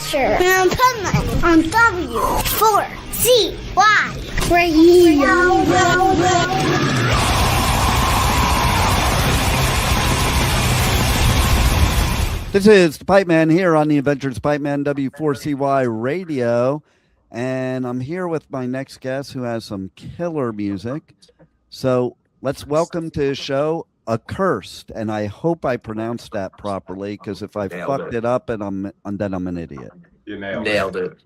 Asher and Pipeman on W4CY Radio. This is the Pipeman here on the Adventures Pipeman W4CY Radio, and I'm here with my next guest who has some killer music. So let's welcome to the show Accursed, and I hope I pronounced that properly, because if I fucked it up, and then I'm an idiot. You nailed it.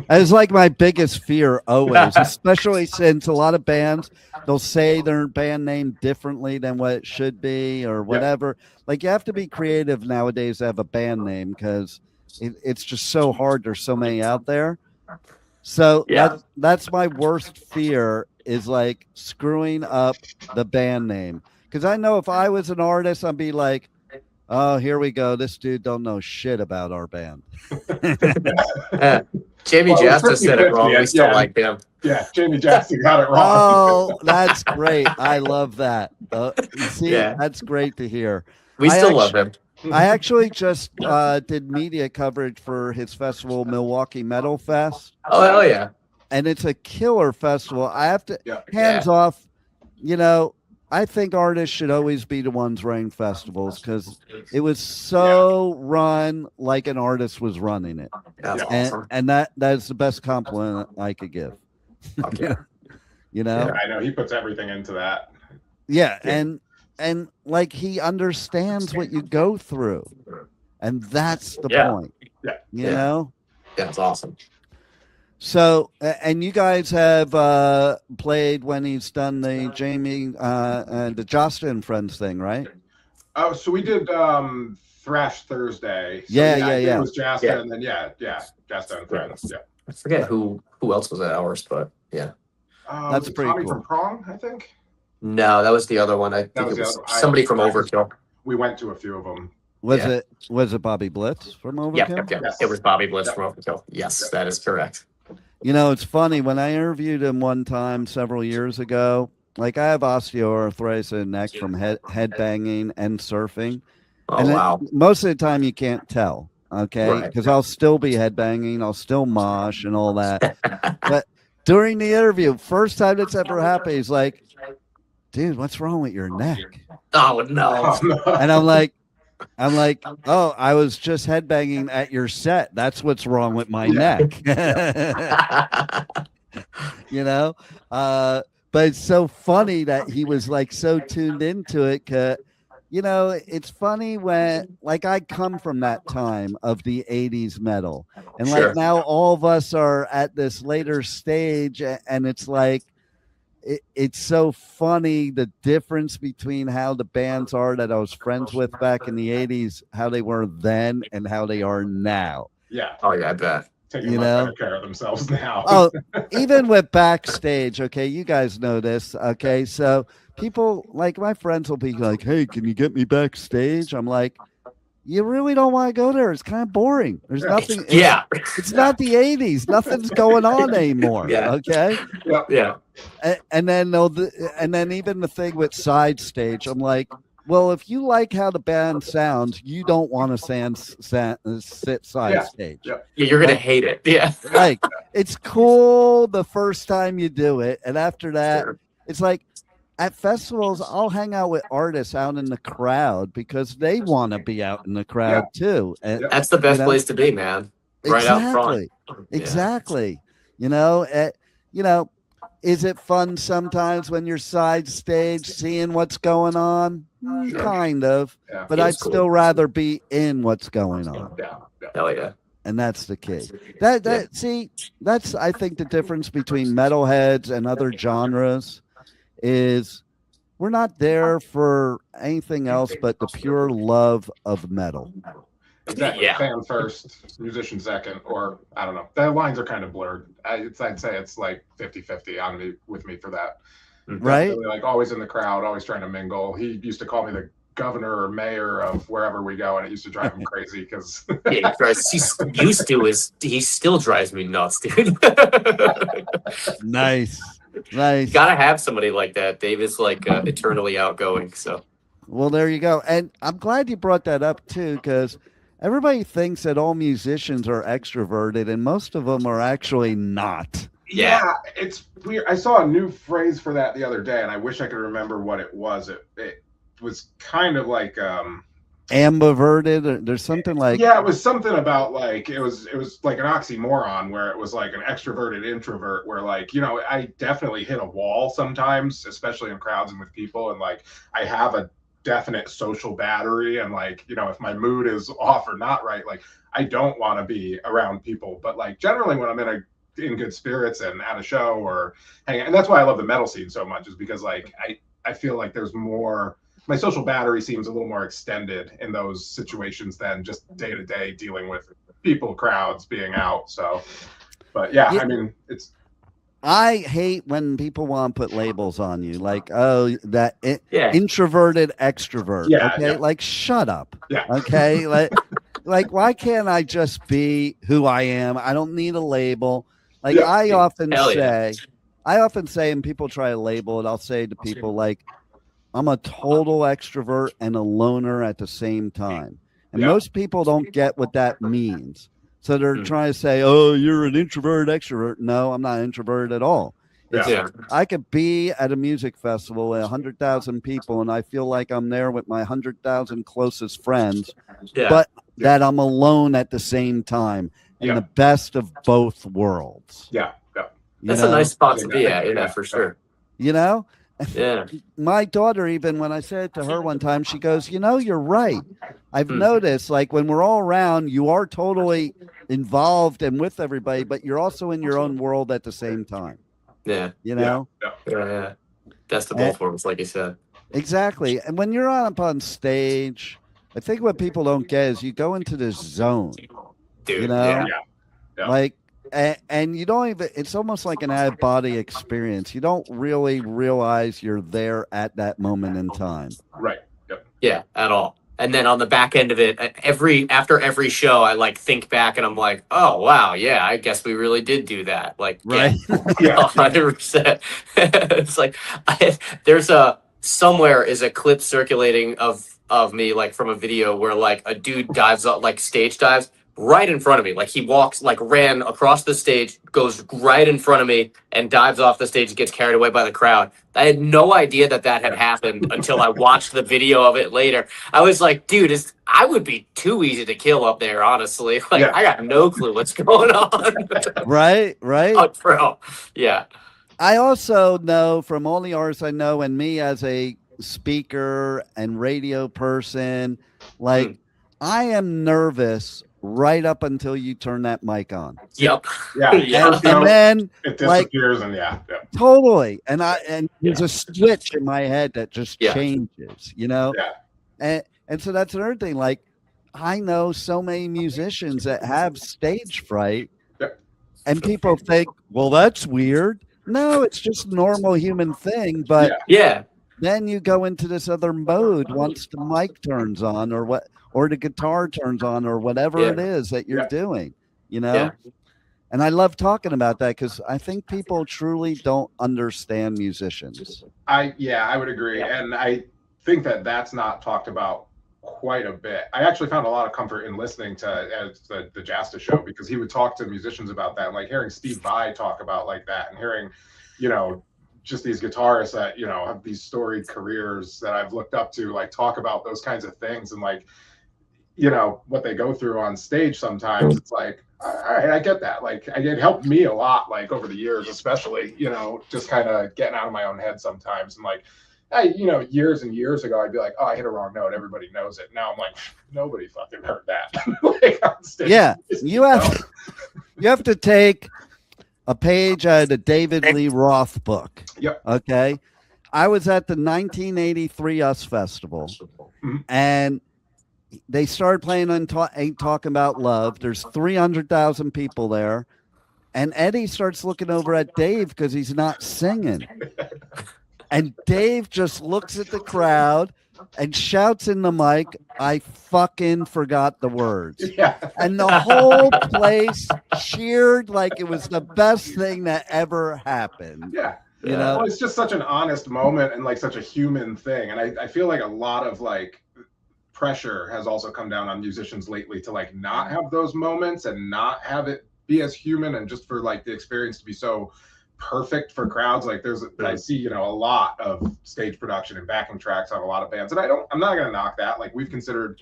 It's like my biggest fear always, especially since a lot of bands, they'll say their band name differently than what it should be or whatever. Like, you have to be creative nowadays to have a band name, because it's just so hard. There's so many out there. So that's my worst fear, is like screwing up the band name. Because I know if I was an artist, I'd be like, oh, here we go. This dude don't know shit about our band. Jamie Jasta said it wrong. We still like him. Yeah, Jamie Jasta got it wrong. Oh, that's great. I love that. That's great to hear. We still love him. I actually just did media coverage for his festival, Milwaukee Metal Fest. Oh, hell yeah. And it's a killer festival. I have to, hands off, I think artists should always be the ones running festivals, because it was so run like an artist was running it. That's awesome. And that is the best compliment I could give. Okay. Yeah, I know he puts everything into that. Yeah, and like he understands what you go through, and that's the point. You know? Yeah, it's awesome. So, and you guys have played when he's done the Jamie and the Josta and Friends thing, right? Oh, so we did Thrash Thursday. So It was Josta, and then Josta and Friends. Yeah. I forget who else was at ours, but yeah. That's pretty Tommy cool. from Prong, I think. No, that was the other one. I think it was somebody from Overkill. We went to a few of them. Was it Bobby Blitz from Overkill? Yeah. It was Bobby Blitz from Overkill. Yes, that is correct. It's funny, when I interviewed him one time several years ago, like I have osteoarthritis in the neck from headbanging and surfing. Oh, wow. Most of the time you can't tell, okay? Because Right. I'll still be headbanging, I'll still mosh and all that. But during the interview, first time it's ever happened, he's like, dude, what's wrong with your neck? Oh, no. And I'm like, oh, I was just headbanging at your set. That's what's wrong with my neck. But it's so funny that he was like so tuned into it. It's funny when, like, I come from that time of the 80s metal. And like now all of us are at this later stage, and it's like, it's so funny the difference between how the bands are that I was friends with back in the 80s, how they were then and how they are now. Yeah. Oh, yeah, I bet. Taking much better care of themselves now. Oh, even with backstage, okay, you guys know this, okay? So people, like my friends will be like, hey, can you get me backstage? I'm like, you really don't want to go there. It's kind of boring. There's nothing. It's not the 80s. Nothing's going on anymore. Okay. Yeah. And then even the thing with side stage, I'm like, well, if you like how the band sounds, you don't want to sit side stage. Yeah, you're gonna hate it. Yeah. Like, it's cool the first time you do it, and after that, it's like, at festivals, I'll hang out with artists out in the crowd because they want to be out in the crowd too. And that's the best place to be, man. Right out front. Exactly. Is it fun sometimes when you're side stage seeing what's going on? Kind of. Yeah. But I'd still rather be in what's going on. Hell yeah. And that's the key. See, that's, I think, the difference between metalheads and other genres is we're not there for anything else but the pure love of metal. Exactly. Fan first, musician second, or I don't know. The lines are kind of blurred. I'd say it's like 50-50 with me for that. Right? Definitely, like always in the crowd, always trying to mingle. He used to call me the governor or mayor of wherever we go, and it used to drive him crazy because he still drives me nuts, dude. Nice. Gotta have somebody like that. Dave is like eternally outgoing. So, well, there you go. And I'm glad you brought that up too, because everybody thinks that all musicians are extroverted, and most of them are actually not. Yeah, it's weird. I saw a new phrase for that the other day, and I wish I could remember what it was. It was kind of like ambiverted. There's something like it was something about like it was like an oxymoron where it was like an extroverted introvert where like, you know, I definitely hit a wall sometimes, especially in crowds and with people, and like I have a definite social battery, and like, you know, if my mood is off or not right, like I don't want to be around people, but like generally when I'm in good spirits and at a show or hanging, and that's why I love the metal scene so much, is because like I feel like there's more, my social battery seems a little more extended in those situations than just day to day dealing with people, crowds, being out. So, but yeah, I mean, I hate when people want to put labels on you, like, oh, that introverted extrovert. Okay, like shut up. Okay, like why can't I just be who I am? I don't need a label. Like I often say, and people try to label it, I'll say to people like, I'm a total extrovert and a loner at the same time. And most people don't get what that means. So they're trying to say, oh, you're an introverted extrovert. No, I'm not introverted at all. I could be at a music festival with 100,000 people, and I feel like I'm there with my 100,000 closest friends, but that I'm alone at the same time, and the best of both worlds. That's a nice spot to be at, for sure. You know? Yeah. My daughter, even when I said it to her one time, she goes, you know, you're right. I've noticed, like, when we're all around, you are totally involved and with everybody, but you're also in your own world at the same time. Yeah. You know? Yeah. That's the both worlds, like you said. Exactly. And when you're up on stage, I think what people don't get is you go into this zone. Dude, you know? Like, and you don't even, it's almost like an out of body experience. You don't really realize you're there at that moment in time. Right. Yeah, at all. And then on the back end of it, after every show, I like think back and I'm like, oh wow, yeah, I guess we really did do that. Like, right? 100%. It's like there's somewhere is a clip circulating of me, like from a video where like a dude dives up, like stage dives right in front of me. Like he walks, like ran across the stage, goes right in front of me and dives off the stage and gets carried away by the crowd. I had no idea that had happened until I watched the video of it later. I was like, dude, I would be too easy to kill up there, honestly. Like, I got no clue what's going on. Right. Oh, bro. Yeah. I also know from all the artists I know, and me as a speaker and radio person, like I am nervous right up until you turn that mic on. Yep. And then it disappears, like, and totally. And there's a switch in my head that just changes, you know? And so that's another thing. Like, I know so many musicians that have stage fright, and people think, well, that's weird. No, it's just a normal human thing. But then you go into this other mode once the mic turns on, or the guitar turns on, or whatever it is that you're doing, you know? And I love talking about that because I think people truly don't understand musicians. I would agree. And I think that that's not talked about quite a bit. I actually found a lot of comfort in listening to the Jasta show, because he would talk to musicians about that. Like hearing Steve Vai talk about like that, and hearing, you know, just these guitarists that, you know, have these storied careers that I've looked up to, like talk about those kinds of things, and like, you know, what they go through on stage sometimes. It's like, all right, I get that. Like, it helped me a lot, like over the years, especially, you know, just kind of getting out of my own head sometimes. And like, you know, years and years ago, I'd be like, oh, I hit a wrong note. Everybody knows it. Now I'm like, nobody fucking heard that. Like on stage. Yeah. You have to take a page out of the David Lee Roth book. Yep. Okay. I was at the 1983 US Festival, and they started playing on Ain't Talking About Love. There's 300,000 people there. And Eddie starts looking over at Dave because he's not singing. And Dave just looks at the crowd and shouts in the mic, I fucking forgot the words. And the whole place cheered like it was the best thing that ever happened. You know? Well, it's just such an honest moment and like such a human thing. And I feel like a lot of like pressure has also come down on musicians lately to like not have those moments and not have it be as human, and just for like the experience to be so perfect for crowds. Like I see, you know, a lot of stage production and backing tracks on a lot of bands, and I'm not going to knock that. Like we've considered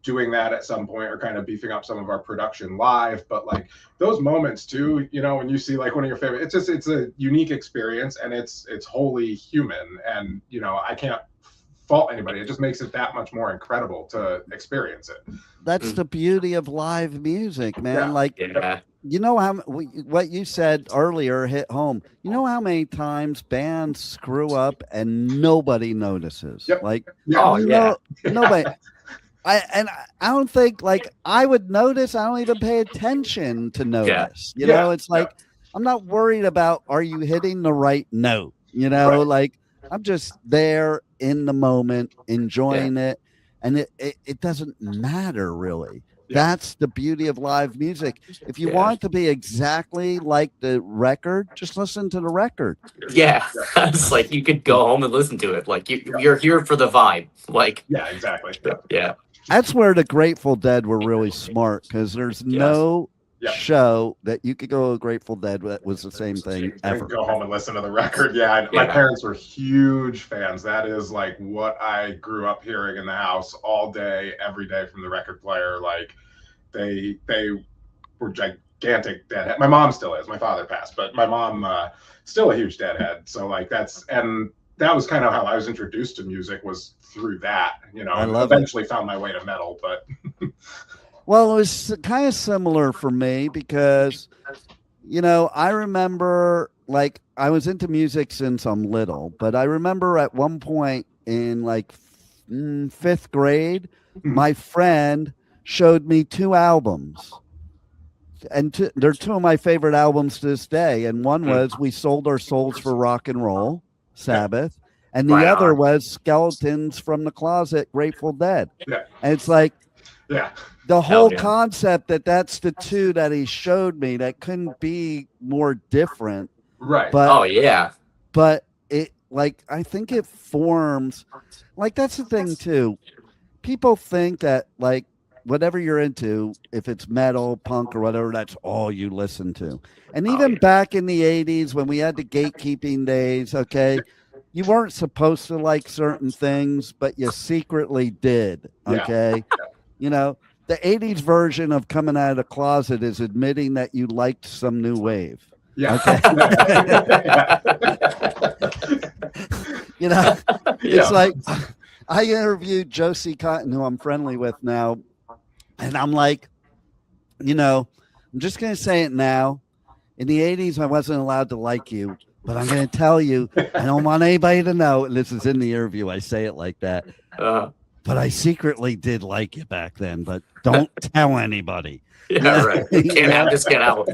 doing that at some point, or kind of beefing up some of our production live, but like those moments too, you know, when you see like one of your favorite, it's a unique experience, and it's wholly human, and you know, I can't fault anybody. It just makes it that much more incredible to experience it. That's the beauty of live music, man. Yeah. Like, you know how what you said earlier hit home. You know how many times bands screw up and nobody notices. Yep. Like, Yeah. Nobody. I don't think like I would notice. I don't even pay attention to notice. You know, it's like I'm not worried about are you hitting the right note. You know, like I'm just there in the moment, enjoying it, and it doesn't matter really. That's the beauty of live music. If you want it to be exactly like the record, just listen to the record. Yeah. It's like you could go home and listen to it. Like you're here for the vibe. Like exactly. Yeah. That's where the Grateful Dead were really smart, because there's no show that you could go to Grateful Dead that was the same thing ever. Go home and listen to the record. My parents were huge fans. That is like what I grew up hearing in the house all day, every day from the record player. Like they were gigantic Deadhead. My mom still is. My father passed, but my mom still a huge Deadhead. So like that was kind of how I was introduced to music, was through that, you know. I eventually found my way to metal, but well, it was kind of similar for me because, you know, I remember like I was into music since I'm little, but I remember at one point in like fifth grade, my friend showed me 2 albums, and they're 2 of my favorite albums to this day. And one was We Sold Our Souls for Rock and Roll, Sabbath, and the other was Skeletons from the Closet, Grateful Dead. And it's like, the whole concept that's the 2 that he showed me that couldn't be more different. Right. But, but it, like, I think it forms, like, that's the thing too. People think that like whatever you're into, if it's metal, punk, or whatever, that's all you listen to. And even back in the 80s when we had the gatekeeping days, you weren't supposed to like certain things, but you secretly did. You know, the 80s version of coming out of the closet is admitting that you liked some new wave. You know, it's like I interviewed Josie Cotton, who I'm friendly with now, and I'm like, you know, I'm just going to say it now. In the 80s, I wasn't allowed to like you, but I'm going to tell you, I don't want anybody to know. And this is in the interview. I say it like that. But I secretly did like you back then, but don't tell anybody. Right. Can't have this get out.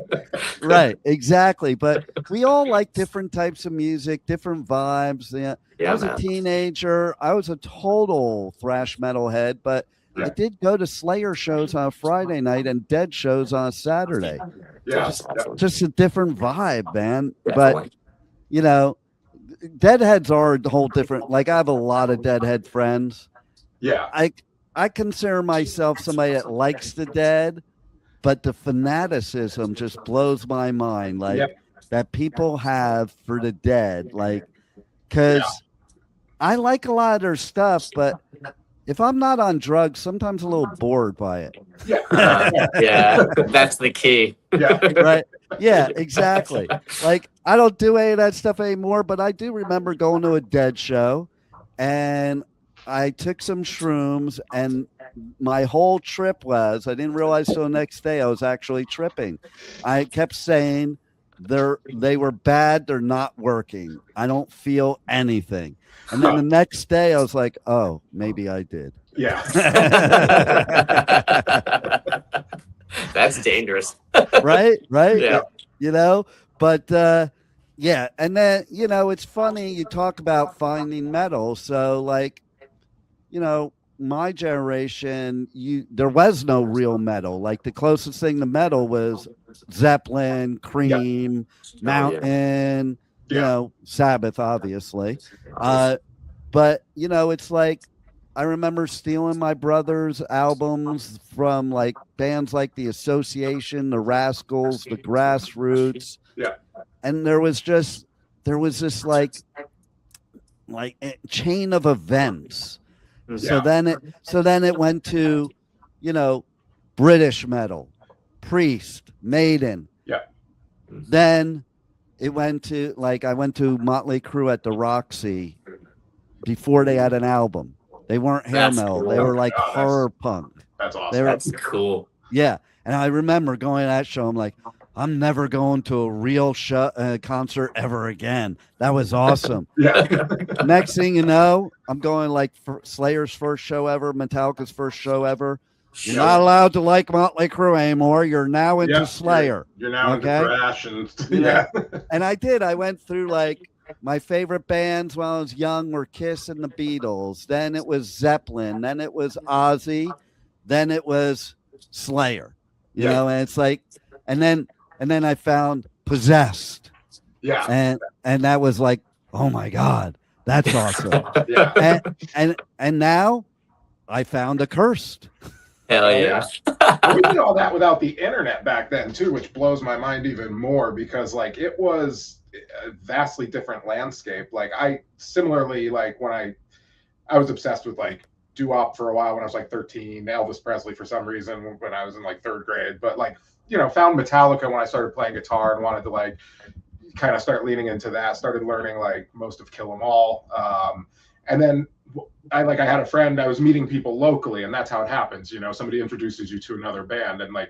Right, exactly. But we all like different types of music, different vibes. I was a teenager. I was a total thrash metal head, but I did go to Slayer shows on a Friday night and Dead shows on a Saturday. Just a different vibe, man. But, you know, Deadheads are a whole different, like I have a lot of Deadhead friends. I consider myself somebody that likes the Dead, but the fanaticism just blows my mind. Like that people have for the Dead, like, because I like a lot of their stuff, but if I'm not on drugs, sometimes a little bored by it. That's the key. Right. Yeah, exactly. Like I don't do any of that stuff anymore, but I do remember going to a Dead show, and I took some shrooms, and my whole trip was, I didn't realize till the next day I was actually tripping. I kept saying they were bad, they're not working. I don't feel anything. And then the next day I was like, oh, maybe I did. That's dangerous. Right? Yeah. You know, but and then, you know, it's funny you talk about finding metal. So like, you know, my generation, there was no real metal. Like the closest thing to metal was Zeppelin, Cream, Mountain, you know, Sabbath, obviously. But, you know, it's like I remember stealing my brother's albums from like bands like the Association, the Rascals, the Grassroots. Yeah. And there was this like a chain of events. So then it went to, British metal, Priest, Maiden. Yeah. Then it went to I went to Motley Crue at the Roxy before they had an album. They weren't hair metal. Cool. They were like horror punk. That's awesome. That's cool. Yeah. And I remember going to that show. I'm like, I'm never going to a real concert ever again. That was awesome. Yeah. Next thing you know, I'm going like for Slayer's first show ever, Metallica's first show ever. You're not allowed to like Motley Crue anymore. You're now into Slayer. You're now into thrash and I did. I went through like my favorite bands when I was young were Kiss and the Beatles. Then it was Zeppelin. Then it was Ozzy. Then it was Slayer. You know, and it's like, and then I found Possessed. Yeah. And that was like, oh my God, that's awesome. And now I found Accursed. Hell yeah. We did all that without the internet back then too, which blows my mind even more because like it was a vastly different landscape. Like I similarly, like when I was obsessed with like doo-wop for a while when I was like 13, Elvis Presley for some reason when I was in like 3rd grade, but like, found Metallica when I started playing guitar and wanted to like kind of start leaning into that, started learning like most of Kill 'Em All. And then I had a friend, I was meeting people locally, and that's how it happens. Somebody introduces you to another band, and like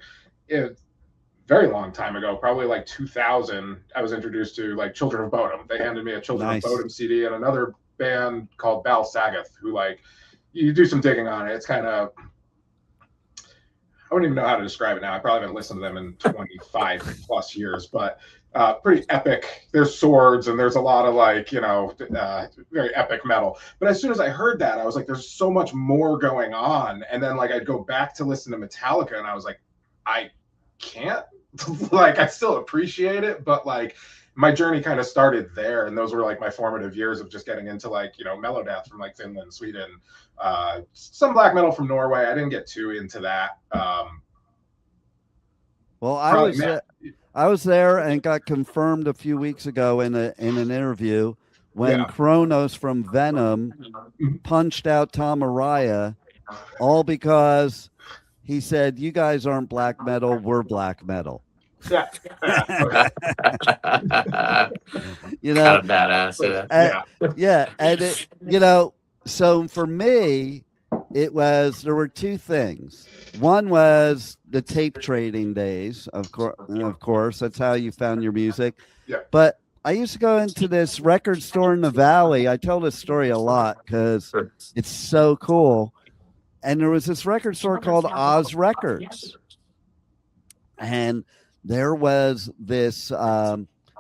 very long time ago, probably like 2000, I was introduced to like Children of Bodom. They handed me a Children of Bodom CD and another band called Bal Sagoth, who like you do some digging on it. It's kind of, I wouldn't even know how to describe it now. I probably haven't listened to them in 25 plus years, but pretty epic. There's swords and there's a lot of like, very epic metal. But as soon as I heard that, I was like, there's so much more going on. And then like, I'd go back to listen to Metallica and I was like, I can't, like, I still appreciate it, but like my journey kind of started there. And those were like my formative years of just getting into like, Melodeath from like Finland, Sweden, some black metal from Norway. I didn't get too into that. Well, I was there and got confirmed a few weeks ago in an interview when Kronos from Venom punched out Tom Araya, all because he said, "You guys aren't black metal, we're black metal." Yeah. Kind of badass. And it, so for me, there were two things. One was the tape trading days, of course. That's how you found your music. Yeah. But I used to go into this record store in the Valley. I tell this story a lot because it's so cool. And there was this record store called Oz Records. And there was this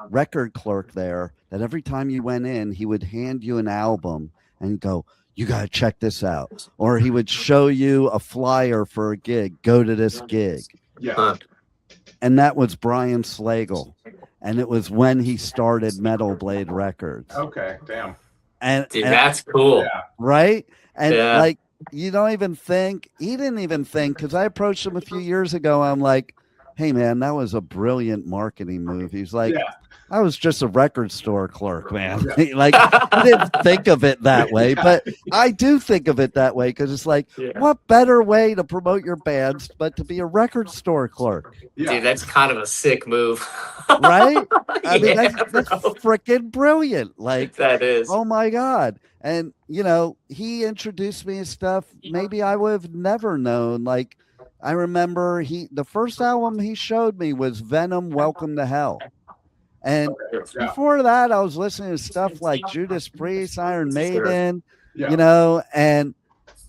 record clerk there that every time you went in, he would hand you an album and go, "You got to check this out." Or he would show you a flyer for a gig. "Go to this gig." Yeah. And that was Brian Slagle. And it was when he started Metal Blade Records. Okay, damn. And that's cool. Yeah. Right? And like, you don't even think, he didn't even think, because I approached him a few years ago. I'm like, "Hey, man, that was a brilliant marketing move." He's like, "I was just a record store clerk, man." Like, I didn't think of it that way, but I do think of it that way because it's like, what better way to promote your bands but to be a record store clerk? Dude, that's kind of a sick move. Right? I mean, that's freaking brilliant. Like, that is. Oh my God. And, he introduced me to stuff maybe I would have never known. Like, I remember the first album he showed me was Venom, Welcome to Hell. And before that, I was listening to stuff like Judas Priest, Iron Maiden, and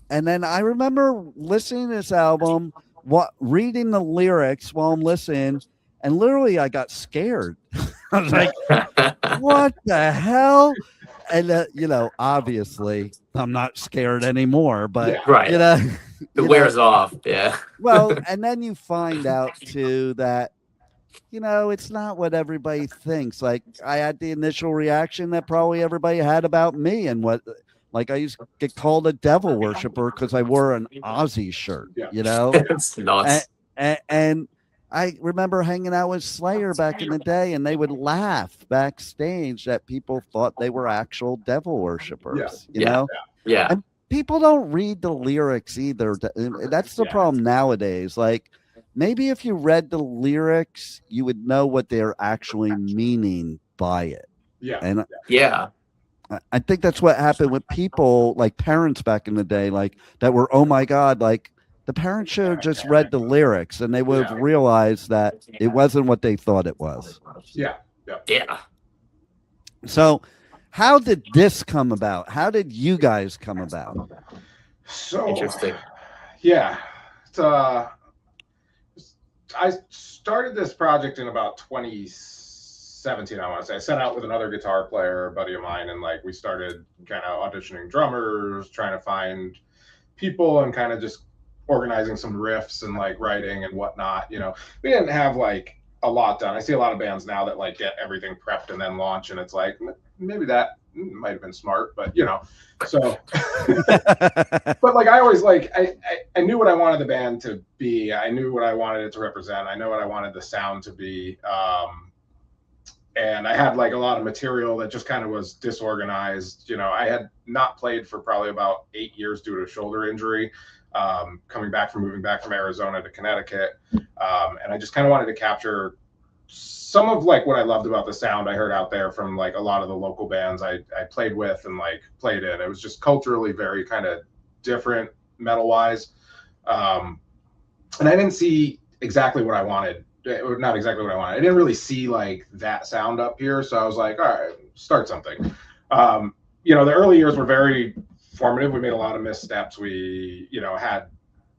then I remember listening to this album, reading the lyrics while I'm listening, and literally I got scared. I was like, what the hell? And, obviously I'm not scared anymore, but, it wears off. Yeah. Well, and then you find out too that, it's not what everybody thinks. Like, I had the initial reaction that probably everybody had about me and what Like I used to get called a devil worshiper because I wore an Ozzy shirt, Yeah. you know? It's nuts. And I remember hanging out with Slayer back in the day, and they would laugh backstage that people thought they were actual devil worshippers, you know? Yeah. And people don't read the lyrics either. That's the problem nowadays. Like, maybe if you read the lyrics, you would know what they're actually meaning by it. Yeah. And Yeah. I think that's what happened with people, like parents back in the day, like that were, oh my God, like the parents should have just read the lyrics and they would have realized that it wasn't what they thought it was. Yeah. So how did this come about? How did you guys come about? So Interesting. Yeah. It's, I started this project in about 2017, I want to say. I set out with another guitar player, a buddy of mine, and like we started kind of auditioning drummers, trying to find people and kind of just organizing some riffs and like writing and whatnot. You know, we didn't have like a lot done. I see a lot of bands now that like get everything prepped and then launch, and it's like maybe that might have been smart, but you know, so but like I always like I knew what I wanted the band to be. I knew what I wanted it to represent. I know what I wanted the sound to be. And I had like a lot of material that just kind of was disorganized. You know, I had not played for probably about 8 years due to a shoulder injury, moving back from Arizona to Connecticut. And I just kind of wanted to capture some of like what I loved about the sound I heard out there from like a lot of the local bands I played with and like played in. It was just culturally very kind of different metal wise. And I didn't see exactly what I wanted. Not exactly what I wanted. I didn't really see like that sound up here. So I was like, all right, start something. You know, the early years were very formative. We made a lot of missteps. We, you know, had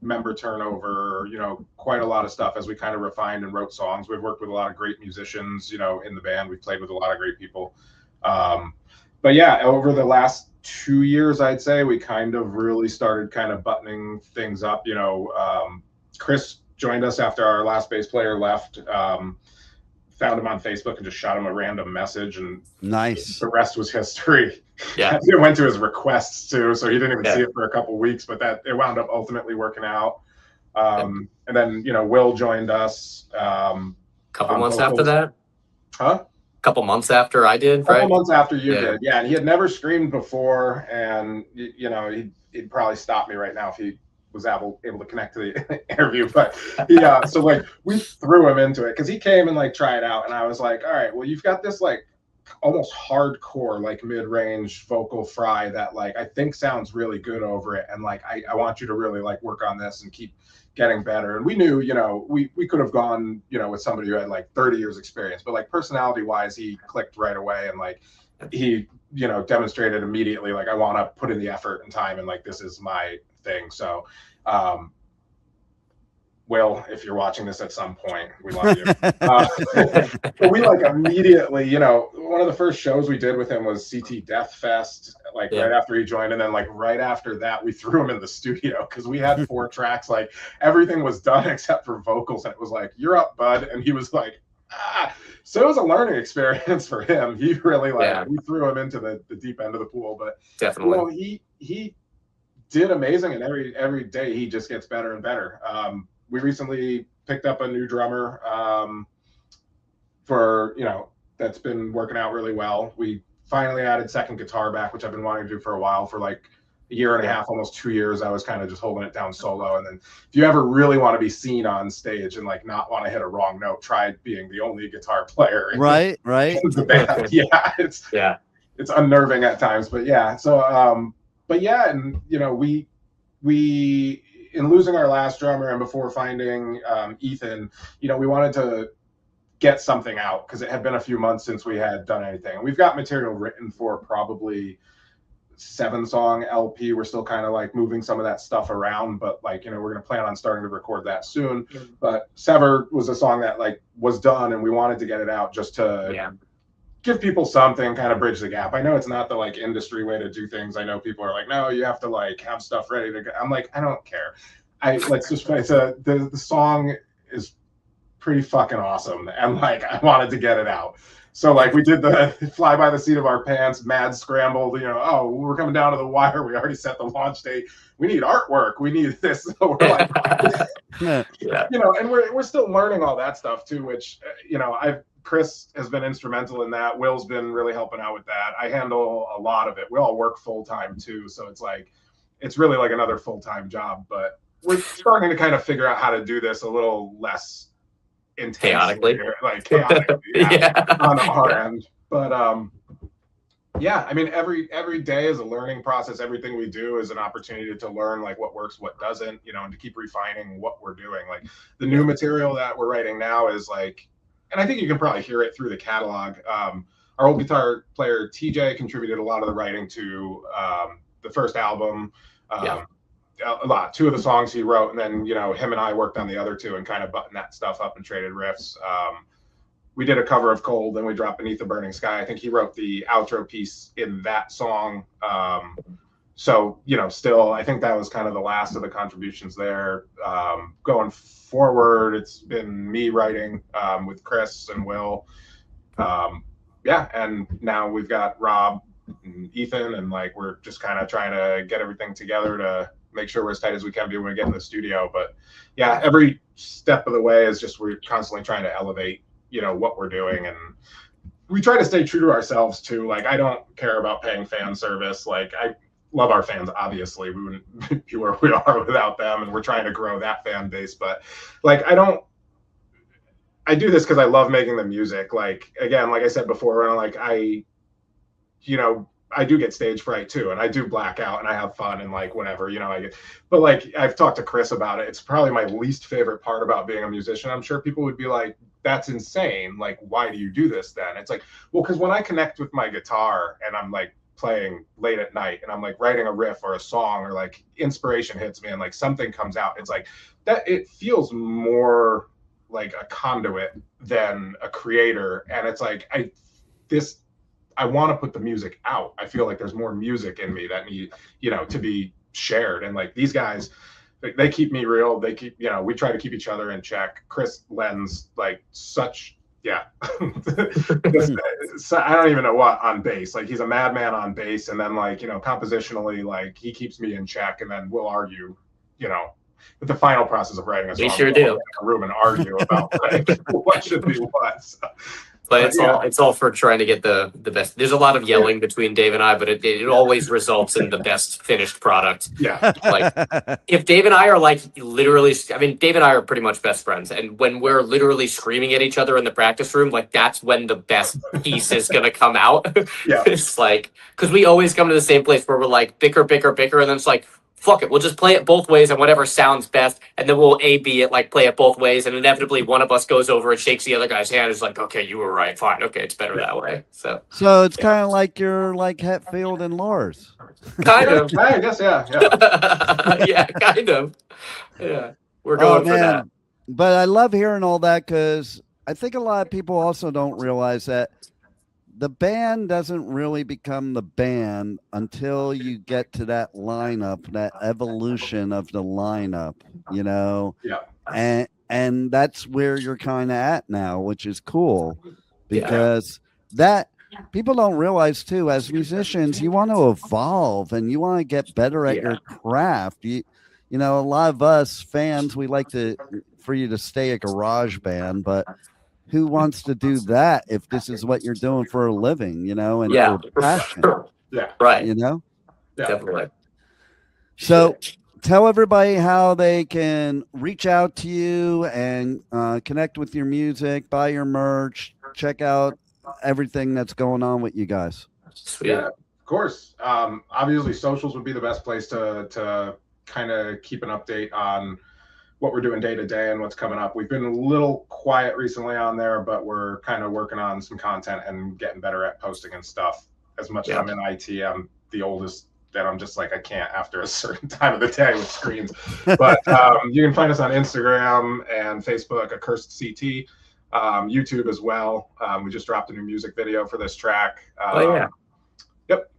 member turnover, you know, quite a lot of stuff as we kind of refined and wrote songs. We've worked with a lot of great musicians, you know, in the band. We've played with a lot of great people. But yeah, over the last 2 years, I'd say we kind of really started kind of buttoning things up. You know, Chris joined us after our last bass player left. Found him on Facebook and just shot him a random message, and nice. The rest was history. Yeah, it went to his requests too, so he didn't even see it for a couple weeks. But that it wound up ultimately working out. And then you know, Will joined us. Couple months after that. Huh? Couple months after I did, right? Couple months after you did, yeah. And he had never screamed before, and you know, he'd probably stop me right now if he was able to connect to the interview, but yeah, so like we threw him into it because he came and like tried out, and I was like, all right, well, you've got this like almost hardcore like mid-range vocal fry that like I think sounds really good over it, and like I want you to really like work on this and keep getting better. And we knew, you know, we could have gone, you know, with somebody who had like 30 years experience, but like personality wise he clicked right away, and like he, you know, demonstrated immediately like I want to put in the effort and time, and like this is my thing. So Will, if you're watching this at some point, we love you. But we like immediately, you know, one of the first shows we did with him was CT Death Fest, like right after he joined, and then like right after that we threw him in the studio because we had 4 tracks, like everything was done except for vocals, and it was like, you're up, bud. And he was like, ah. So it was a learning experience for him. He really like we threw him into the deep end of the pool, but definitely, you know, he did amazing, and every day he just gets better and better. We recently picked up a new drummer for, you know, that's been working out really well. We finally added second guitar back, which I've been wanting to do for a while. For like a year and a half, almost 2 years, I was kind of just holding it down solo. And then if you ever really want to be seen on stage and like not want to hit a wrong note, try being the only guitar player. Right. The band. Yeah, it's unnerving at times, but yeah. So but yeah, and you know, we in losing our last drummer and before finding Ethan, you know, we wanted to get something out because it had been a few months since we had done anything. And we've got material written for probably 7-song LP. We're still kind of like moving some of that stuff around, but like, you know, we're going to plan on starting to record that soon. But Sever was a song that like was done, and we wanted to get it out just to give people something, kind of bridge the gap. I know it's not the like industry way to do things. I know people are like, no, you have to like have stuff ready to go. I'm like, I don't care. Let's just play. The song is pretty fucking awesome, and like I wanted to get it out. So like we did the fly by the seat of our pants, mad scrambled, oh, we're coming down to the wire. We already set the launch date. We need artwork. We need this. So we're like, Yeah. and we're still learning all that stuff too, which, Chris has been instrumental in that. Will's been really helping out with that. I handle a lot of it. We all work full time too. So it's really like another full-time job, but we're starting to kind of figure out how to do this a little less intensely, chaotically on our end. But I mean, every day is a learning process. Everything we do is an opportunity to learn like what works, what doesn't, and to keep refining what we're doing. Like the new material that we're writing now is like, and I think you can probably hear it through the catalog. Our old guitar player TJ contributed a lot of the writing to the first album. A lot. 2 of the songs he wrote, and then him and I worked on the other 2 and kind of buttoned that stuff up and traded riffs. We did a cover of Cold, and we dropped Beneath the Burning Sky. I think he wrote the outro piece in that song. So still, I think that was kind of the last of the contributions there. Going forward, it's been me writing with Chris and Will. And now we've got Rob and Ethan, and like we're just kind of trying to get everything together to make sure we're as tight as we can be when we get in the studio. But every step of the way is just we're constantly trying to elevate what we're doing, and we try to stay true to ourselves too. Like I don't care about paying fan service. Like I love our fans, obviously we wouldn't be where we are without them, and we're trying to grow that fan base. But like I do this because I love making the music. Like again, like I said before, I do get stage fright too, and I do black out, and I have fun and like whatever, but like I've talked to Chris about it. It's probably my least favorite part about being a musician. I'm sure people would be like, that's insane. Like, why do you do this then? It's like, well, because when I connect with my guitar and I'm like playing late at night and I'm like writing a riff or a song or like inspiration hits me and like something comes out, it's like that, it feels more like a conduit than a creator. And it's like, I want to put the music out. I feel like there's more music in me that need, to be shared. And like these guys, they keep me real. They keep, we try to keep each other in check. Chris lends like such, I don't even know what on bass. Like he's a madman on bass. And then like, compositionally, like he keeps me in check, and then we'll argue, with the final process of writing a song. We sure do. In a room and argue about like what should be what. So. But it's all for trying to get the best. There's a lot of yelling between Dave and I, but it always results in the best finished product. Yeah. Like if Dave and I are like literally, I mean, Dave and I are pretty much best friends, and when we're literally screaming at each other in the practice room, like that's when the best piece is gonna come out. Yeah. It's like because we always come to the same place where we're like bicker, and then it's like, fuck it, we'll just play it both ways and whatever sounds best, and then we'll A-B it, like play it both ways, and inevitably one of us goes over and shakes the other guy's hand and is like, okay, you were right, fine, okay, it's better that way. So it's kind of like you're like Hetfield and Lars. Kind of. I guess, yeah. Yeah, kind of. Yeah, we're going for that. But I love hearing all that because I think a lot of people also don't realize that the band doesn't really become the band until you get to that lineup, that evolution of the lineup, Yeah. And that's where you're kind of at now, which is cool because that people don't realize too, as musicians, you want to evolve and you want to get better at your craft. A lot of us fans, we like for you to stay a garage band, but who wants to do that if this is what you're doing for a living, and for passion? Yeah. Right. Yeah. Definitely. So tell everybody how they can reach out to you and connect with your music, buy your merch, check out everything that's going on with you guys. Sweet. Yeah, of course. Obviously socials would be the best place to kind of keep an update on what we're doing day to day and what's coming up. We've been a little quiet recently on there, but we're kind of working on some content and getting better at posting and stuff. As much as I'm in IT, I'm the oldest, and I'm just like, I can't after a certain time of the day with screens. But you can find us on Instagram and Facebook, Accursed CT, YouTube as well. We just dropped a new music video for this track.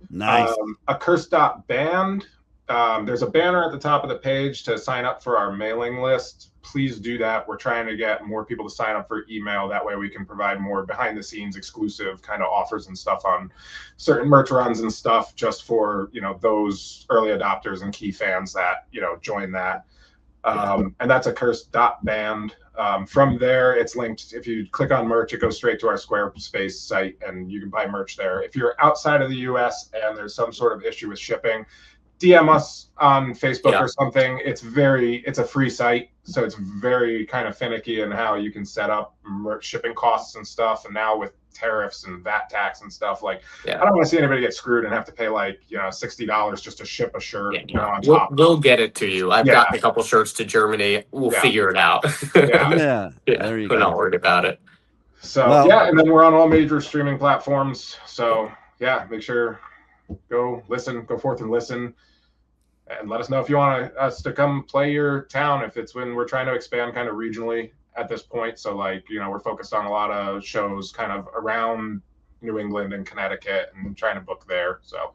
Nice. Accursed.band. There's a banner at the top of the page to sign up for our mailing list. Please do that. We're trying to get more people to sign up for email. That way we can provide more behind the scenes exclusive kind of offers and stuff on certain merch runs and stuff just for, those early adopters and key fans that, join that. And that's accursed.band. From there, it's linked. If you click on merch, it goes straight to our Squarespace site and you can buy merch there. If you're outside of the US and there's some sort of issue with shipping, DM us on Facebook or something. It's a free site, so it's very kind of finicky in how you can set up shipping costs and stuff. And now with tariffs and VAT tax and stuff, I don't want to see anybody get screwed and have to pay $60 just to ship a shirt. On top. We'll get it to you. I've got a couple shirts to Germany. We'll figure it out. There you go. We're not worried about it. So and then we're on all major streaming platforms. So make sure go forth and listen. And let us know if you want us to come play your town, if it's when we're trying to expand kind of regionally at this point. So we're focused on a lot of shows kind of around New England and Connecticut and trying to book there. So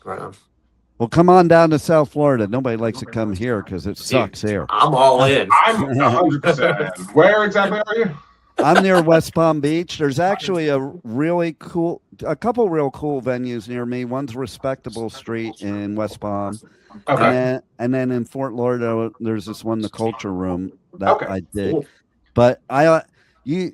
well, come on down to South Florida. Nobody likes to come here because it sucks here. I'm all in. I'm 100% in. Where exactly are you? I'm near West Palm Beach. There's actually a couple real cool venues near me. One's Respectable Street in West Palm. Okay. And then in Fort Lauderdale, there's this one, the Culture Room, that I dig. Cool. But we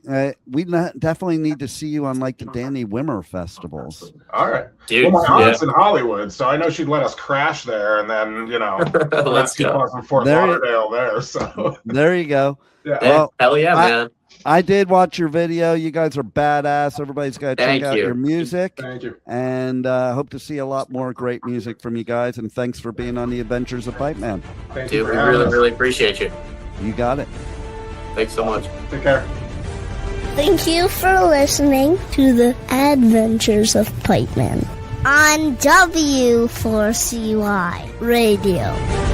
definitely need to see you on the Danny Wimmer festivals. All right. Dude, well, my aunt's in Hollywood, so I know she'd let us crash there, and then let's go from Fort Lauderdale there. So there you go. Yeah. Well, hell yeah, man. I did watch your video. You guys are badass. Everybody's got to check out your music. Thank you. And hope to see a lot more great music from you guys. And thanks for being on the Adventures of Pipeman. Thank you. We really appreciate you. You got it. Thanks so much. Take care. Thank you for listening to the Adventures of Pipeman on W4CY Radio.